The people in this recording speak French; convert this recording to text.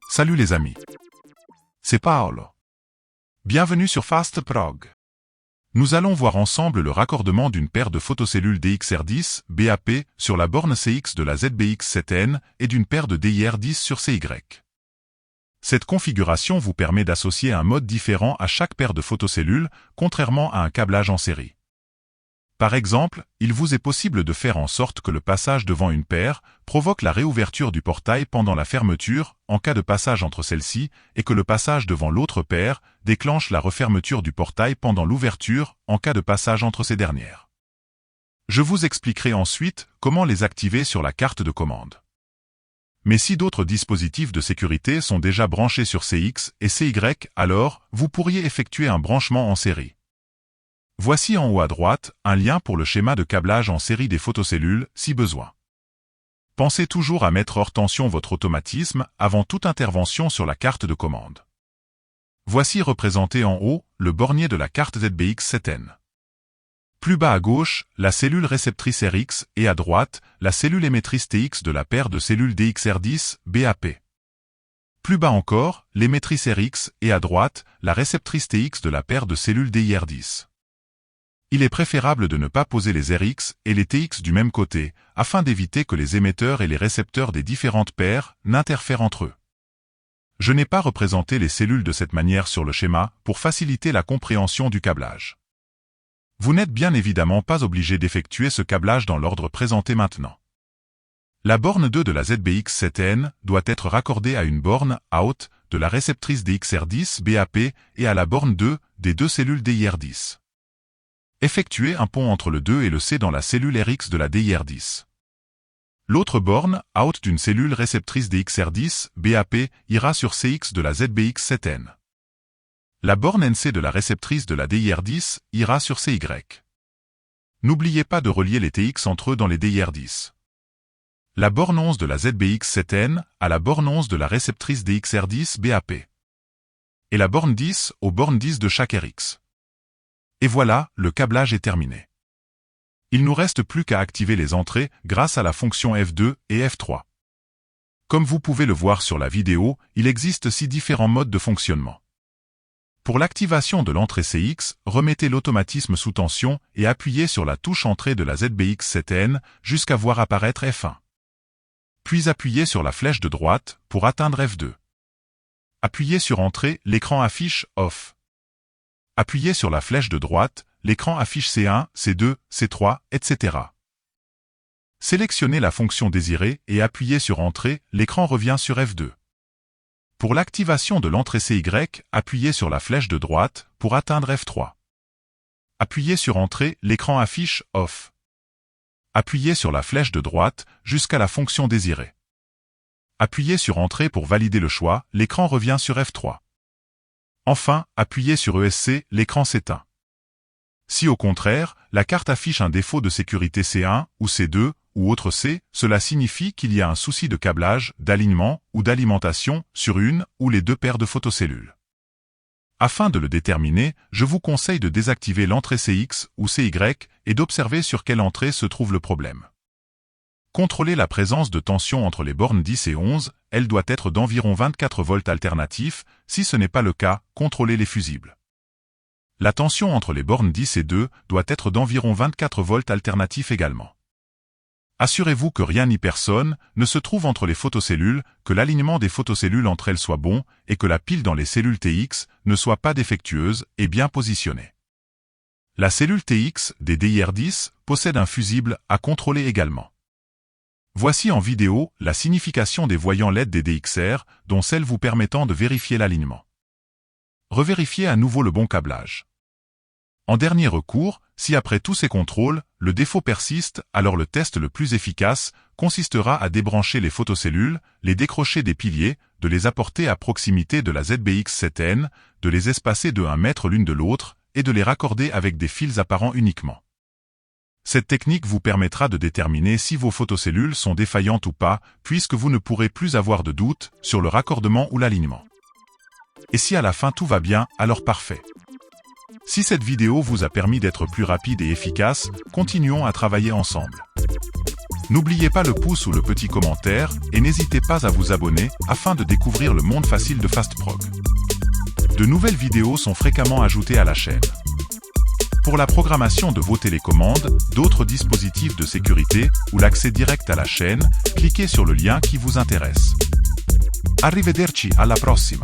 Salut les amis. C'est Paolo. Bienvenue sur FastProg. Nous allons voir ensemble le raccordement d'une paire de photocellules DXR10 BAP sur la borne CX de la ZBX7N et d'une paire de DIR10 sur CY. Cette configuration vous permet d'associer un mode différent à chaque paire de photocellules, contrairement à un câblage en série. Par exemple, il vous est possible de faire en sorte que le passage devant une paire provoque la réouverture du portail pendant la fermeture, en cas de passage entre celles-ci, et que le passage devant l'autre paire déclenche la refermeture du portail pendant l'ouverture, en cas de passage entre ces dernières. Je vous expliquerai ensuite comment les activer sur la carte de commande. Mais si d'autres dispositifs de sécurité sont déjà branchés sur CX et CY, alors vous pourriez effectuer un branchement en série. Voici en haut à droite un lien pour le schéma de câblage en série des photocellules, si besoin. Pensez toujours à mettre hors tension votre automatisme avant toute intervention sur la carte de commande. Voici représenté en haut le bornier de la carte ZBX7N. Plus bas à gauche, la cellule réceptrice RX et à droite, la cellule émettrice TX de la paire de cellules DXR10 BAP. Plus bas encore, l'émettrice RX et à droite, la réceptrice TX de la paire de cellules DIR10. Il est préférable de ne pas poser les RX et les TX du même côté, afin d'éviter que les émetteurs et les récepteurs des différentes paires n'interfèrent entre eux. Je n'ai pas représenté les cellules de cette manière sur le schéma pour faciliter la compréhension du câblage. Vous n'êtes bien évidemment pas obligé d'effectuer ce câblage dans l'ordre présenté maintenant. La borne 2 de la ZBX7N doit être raccordée à une borne out de la réceptrice DXR10 BAP et à la borne 2 des deux cellules DIR10. Effectuez un pont entre le 2 et le C dans la cellule RX de la DIR10. L'autre borne, out d'une cellule réceptrice DXR10, BAP, ira sur CX de la ZBX7N. La borne NC de la réceptrice de la DIR10 ira sur CY. N'oubliez pas de relier les TX entre eux dans les DIR10. La borne 11 de la ZBX7N à la borne 11 de la réceptrice DXR10 BAP. Et la borne 10 aux bornes 10 de chaque RX. Et voilà, le câblage est terminé. Il nous reste plus qu'à activer les entrées grâce à la fonction F2 et F3. Comme vous pouvez le voir sur la vidéo, il existe 6 différents modes de fonctionnement. Pour l'activation de l'entrée CX, remettez l'automatisme sous tension et appuyez sur la touche entrée de la ZBX7N jusqu'à voir apparaître F1. Puis appuyez sur la flèche de droite pour atteindre F2. Appuyez sur entrée, l'écran affiche Off. Appuyez sur la flèche de droite, l'écran affiche C1, C2, C3, etc. Sélectionnez la fonction désirée et appuyez sur Entrée, l'écran revient sur F2. Pour l'activation de l'entrée CY, appuyez sur la flèche de droite pour atteindre F3. Appuyez sur Entrée, l'écran affiche Off. Appuyez sur la flèche de droite jusqu'à la fonction désirée. Appuyez sur Entrée pour valider le choix, l'écran revient sur F3. Enfin, appuyez sur ESC, l'écran s'éteint. Si au contraire, la carte affiche un défaut de sécurité C1 ou C2 ou autre C, cela signifie qu'il y a un souci de câblage, d'alignement ou d'alimentation sur une ou les deux paires de photocellules. Afin de le déterminer, je vous conseille de désactiver l'entrée CX ou CY et d'observer sur quelle entrée se trouve le problème. Contrôlez la présence de tension entre les bornes 10 et 11, elle doit être d'environ 24 volts alternatifs, si ce n'est pas le cas, contrôlez les fusibles. La tension entre les bornes 10 et 2 doit être d'environ 24 volts alternatifs également. Assurez-vous que rien ni personne ne se trouve entre les photocellules, que l'alignement des photocellules entre elles soit bon et que la pile dans les cellules TX ne soit pas défectueuse et bien positionnée. La cellule TX des DIR10 possède un fusible à contrôler également. Voici en vidéo la signification des voyants LED des DXR, dont celle vous permettant de vérifier l'alignement. Revérifiez à nouveau le bon câblage. En dernier recours, si après tous ces contrôles, le défaut persiste, alors le test le plus efficace consistera à débrancher les photocellules, les décrocher des piliers, de les apporter à proximité de la ZBX7N, de les espacer de 1 mètre l'une de l'autre, et de les raccorder avec des fils apparents uniquement. Cette technique vous permettra de déterminer si vos photocellules sont défaillantes ou pas, puisque vous ne pourrez plus avoir de doute sur le raccordement ou l'alignement. Et si à la fin tout va bien, alors parfait. Si cette vidéo vous a permis d'être plus rapide et efficace, continuons à travailler ensemble. N'oubliez pas le pouce ou le petit commentaire et n'hésitez pas à vous abonner afin de découvrir le monde facile de FastProg. De nouvelles vidéos sont fréquemment ajoutées à la chaîne. Pour la programmation de vos télécommandes, d'autres dispositifs de sécurité ou l'accès direct à la chaîne, cliquez sur le lien qui vous intéresse. Arrivederci alla prossima!